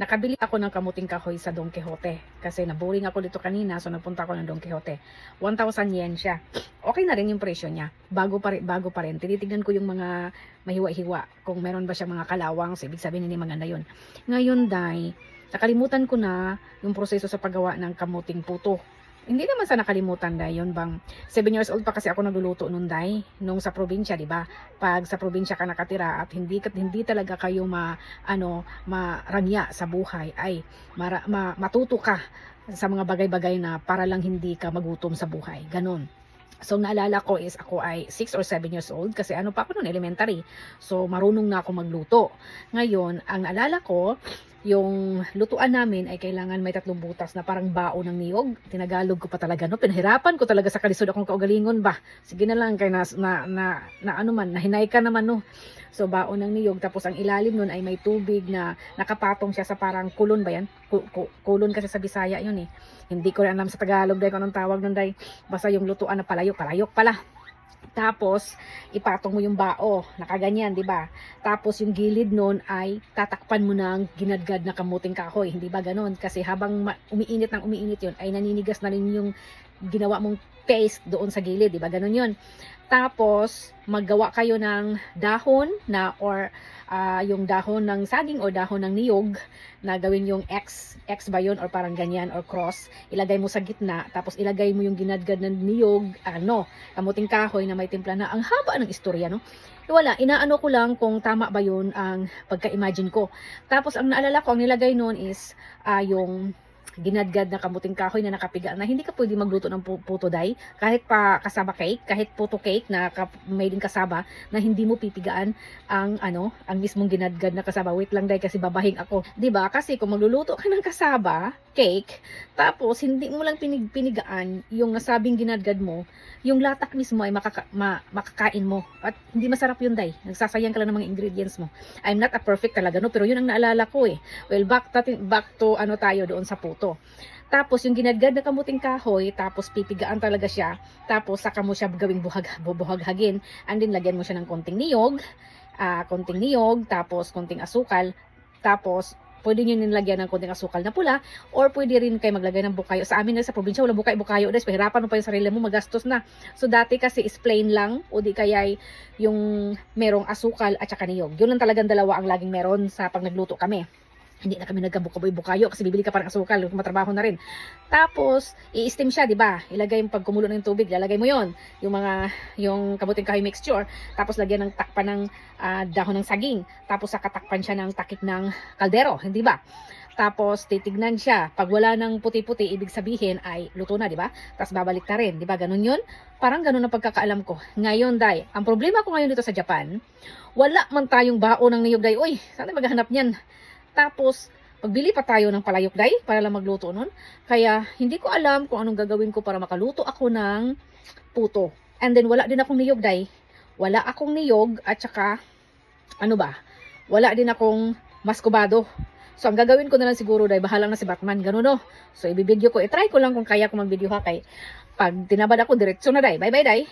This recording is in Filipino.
Nakabili ako ng kamuting kahoy sa Don Quixote kasi naboring ako dito kanina, so nagpunta ako ng Don Quixote. 1,000 yen siya. Okay na rin yung presyo niya. Bago pa rin. Tinitignan ko yung mga mahiwa-hiwa kung meron ba siyang mga kalawang, so ibig sabihin hindi maganda yun. Ngayon, dai, nakalimutan ko na yung proseso sa paggawa ng kamuting puto. Hindi naman sa nakalimutan, dai, yun bang 7 years old pa kasi ako nagluluto nun, dai, nung sa probinsya, di ba? Pag sa probinsya ka nakatira at hindi talaga kayo marangya sa buhay, ay matuto ka sa mga bagay-bagay na para lang hindi ka magutom sa buhay. Ganon. So, naalala ko is ako ay 6 or 7 years old kasi ano pa ako noon, elementary. So, marunong na ako magluto. Ngayon, ang naalala ko, yung lutuan namin ay kailangan may 3 butas na parang bao ng niyog. Tinagalog ko pa talaga, no? Pinahirapan ko talaga sa kalisod akong kaugalingon ba. Sige na lang, kaya nahinay ka naman, no? So, bao ng niyog. Tapos, ang ilalim nun ay may tubig na nakapatong siya sa parang kulon ba yan? Kulon kasi sa Bisaya yun eh. Hindi ko rin alam sa Tagalog, dahil kung anong tawag nun, dahil basta yung lutuan na palayok pala. Tapos, ipatong mo yung bao, nakaganyan, di ba? Tapos, yung gilid nun ay tatakpan mo ng ginadgad na kamuting kahoy, hindi ba ganon? Kasi habang umiinit yun, ay naninigas na rin yung ginawa mong paste doon sa gilid, di ba? Ganon yun. Tapos, maggawa kayo ng dahon na yung dahon ng saging o dahon ng niyog na gawin yung X ba yun or parang ganyan or cross. Ilagay mo sa gitna, tapos ilagay mo yung ginadgad ng niyog, kamuting kahoy na may timpla na. Ang haba ng istorya, no? Wala, inaano ko lang kung tama ba yun ang pagka-imagine ko. Tapos, ang naalala ko, ang nilagay noon is yung ginadgad na kamuting kahoy na nakapiga na hindi ka pwede magluto ng puto, dai, kahit pa kasaba cake, kahit puto cake na may din kasaba na hindi mo pipigaan ang mismong ginadgad na kasaba. Wait lang, dai, kasi babahing ako, 'di ba? Kasi kung magluluto ka ng kasaba cake tapos hindi mo lang pinigaan yung nasabing ginadgad mo, yung latak mismo ay makakain mo at hindi masarap yun, dai. Nagsasayang ka lang ng mga ingredients mo. I'm not a perfect talaga, no, pero yun ang naalala ko eh. Well, back to tayo doon sa puto. Tapos yung ginadgad na kamuting kahoy, tapos pipigaan talaga siya, tapos saka mo siya gawing buhaghagin, and then lagyan mo siya ng konting niyog, tapos konting asukal, tapos pwede nyo nilagyan ng konting asukal na pula, or pwede rin kayo maglagay ng bukayo. Sa amin na sa probinsya, walang bukayo, des, pahirapan mo pa yung sarili mo, magastos na. So dati kasi is plain lang, o di kaya yung merong asukal at saka niyog. Yun lang talagang dalawa ang laging meron sa pag nagluto kami. Hindi na kami nagkabukayo kasi bibili ka parang asukal, matrabaho na rin. Tapos, i-steam siya, di ba? Ilagay yung pag kumulo ng tubig, lalagay mo yon yung kamuting kahoy mixture. Tapos, lagyan ng takpan ng dahon ng saging. Tapos, sakatakpan siya ng takip ng kaldero, hindi ba? Tapos, titignan siya. Pag wala ng puti-puti, ibig sabihin ay luto na, di ba? Tapos, babalik na rin, di ba? Ganun yun. Parang ganun ang pagkakaalam ko. Ngayon, dai, ang problema ko ngayon dito sa Japan, wala man tayong bao ng niyog, dai. Uy, saan maghahanap niyan? Tapos, pagbili pa tayo ng palayok, dai, para lang magluto nun. Kaya, hindi ko alam kung anong gagawin ko para makaluto ako ng puto. And then, wala din akong niyog, dai. Wala akong niyog, at saka, wala din akong maskobado. So, ang gagawin ko na lang siguro, dai, bahala na si Batman, ganun, no? So, ibibideo ko. I-try ko lang kung kaya ko mag-video ha, kay pag tinabad ako, diretso na, dai. Bye-bye, dai.